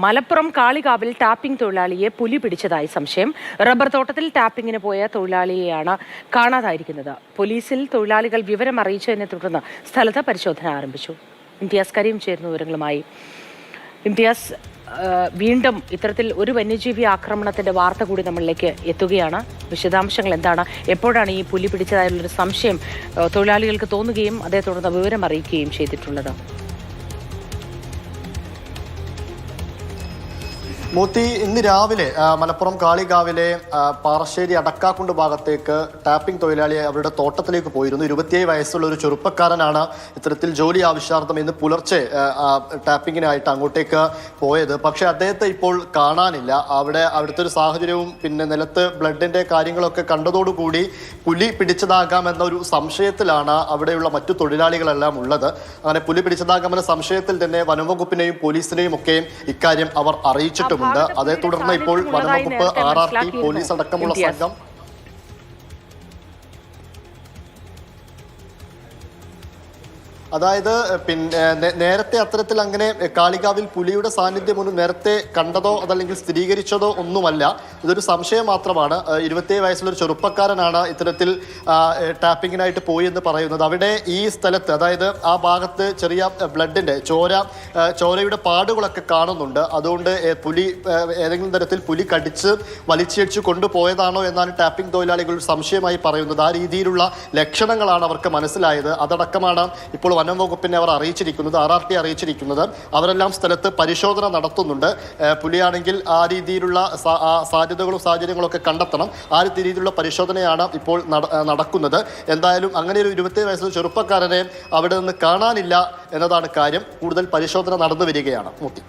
Malappuram കാളികാവിൽ tapping തൊഴിലാളിയെ പുലി പിടിച്ചതായി സംശയം. റബ്ബർ തോട്ടത്തിൽ ടാപ്പിംഗിന് പോയ തൊഴിലാളിയെയാണ് കാണാതായിരിക്കുന്നത്. പോലീസിൽ തൊഴിലാളികൾ വിവരം അറിയിച്ചതിനെ തുടർന്ന് സ്ഥലത്ത് പരിശോധന ആരംഭിച്ചു. ഇംതിയാസ് കരീം ചേരുന്ന വിവരങ്ങളുമായി. ഇംതിയാസ്, വീണ്ടും ഇത്തരത്തിൽ ഒരു വന്യജീവി ആക്രമണത്തിന്റെ വാർത്ത കൂടി നമ്മളിലേക്ക് എത്തുകയാണ്. വിശദാംശങ്ങൾ എന്താണ്? എപ്പോഴാണ് ഈ പുലി പിടിച്ചതായുള്ളൊരു സംശയം തൊഴിലാളികൾക്ക് തോന്നുകയും അതേ തുടർന്ന് വിവരം അറിയിക്കുകയും ചെയ്തിട്ടുള്ളത്? മൂത്തി, ഇന്ന് രാവിലെ മലപ്പുറം കാളികാവിലെ പാറശ്ശേരി അടക്കാക്കുണ്ട് ഭാഗത്തേക്ക് ടാപ്പിംഗ് തൊഴിലാളി അവരുടെ തോട്ടത്തിലേക്ക് പോയിരുന്നു. 27 വയസ്സുള്ള ഒരു ചെറുപ്പക്കാരനാണ് ഇത്തരത്തിൽ ജോലി ആവശ്യാർത്ഥം ഇന്ന് പുലർച്ചെ ടാപ്പിങ്ങിനായിട്ട് അങ്ങോട്ടേക്ക് പോയത്. പക്ഷെ അദ്ദേഹത്തെ ഇപ്പോൾ കാണാനില്ല. അവിടുത്തെ ഒരു സാഹചര്യവും പിന്നെ നിലത്ത് ബ്ലഡിന്റെ കാര്യങ്ങളൊക്കെ കണ്ടതോടുകൂടി പുലി പിടിച്ചതാകാമെന്ന ഒരു സംശയത്തിലാണ് അവിടെയുള്ള മറ്റു തൊഴിലാളികളെല്ലാം ഉള്ളത്. അങ്ങനെ പുലി പിടിച്ചതാകാമെന്ന സംശയത്തിൽ തന്നെ വനംവകുപ്പിനെയും പോലീസിനെയും ഒക്കെ ഇക്കാര്യം അവർ അറിയിച്ചിട്ടുണ്ട്. അതേ തുടർന്ന് ഇപ്പോൾ വനംവകുപ്പ്, RRT, പോലീസ് അടക്കമുള്ള സംഘം അതായത് പിന്നെ നേരത്തെ അത്തരത്തിൽ അങ്ങനെ കാളികാവിൽ പുലിയുടെ സാന്നിധ്യമൊന്നും നേരത്തെ കണ്ടതോ അതല്ലെങ്കിൽ സ്ഥിരീകരിച്ചതോ ഒന്നുമല്ല. ഇതൊരു സംശയം മാത്രമാണ്. 27 വയസ്സുള്ള ഒരു ചെറുപ്പക്കാരനാണ് ഇത്തരത്തിൽ ടാപ്പിങ്ങിനായിട്ട് പോയി എന്ന് പറയുന്നത്. അവിടെ ഈ സ്ഥലത്ത്, അതായത് ആ ഭാഗത്ത് ചെറിയ ബ്ലഡിന്റെ ചോരയുടെ പാടുകളൊക്കെ കാണുന്നുണ്ട്. അതുകൊണ്ട് പുലി ഏതെങ്കിലും തരത്തിൽ പുലി കടിച്ച് വലിച്ചിടിച്ച് കൊണ്ടുപോയതാണോ എന്നാണ് ടാപ്പിംഗ് തൊഴിലാളികൾ സംശയമായി പറയുന്നത്. ആ രീതിയിലുള്ള ലക്ഷണങ്ങളാണ് അവർക്ക് മനസ്സിലായത്. അതടക്കമാണ് ഇപ്പോൾ വനംവകുപ്പിനെ അവർ അറിയിച്ചിരിക്കുന്നത്, RRT അറിയിച്ചിരിക്കുന്നത്. അവരെല്ലാം സ്ഥലത്ത് പരിശോധന നടത്തുന്നുണ്ട്. പുലിയാണെങ്കിൽ ആ രീതിയിലുള്ള സാധ്യതകളും സാഹചര്യങ്ങളും ഒക്കെ കണ്ടെത്തണം. ആ രീതിയിലുള്ള പരിശോധനയാണ് ഇപ്പോൾ നടക്കുന്നത്. എന്തായാലും അങ്ങനെ ഒരു 27 വയസ്സുള്ള ചെറുപ്പക്കാരനെ അവിടെ നിന്ന് കാണാനില്ല എന്നതാണ് കാര്യം. കൂടുതൽ പരിശോധന നടന്നു വരികയാണ്. മൂത്തി.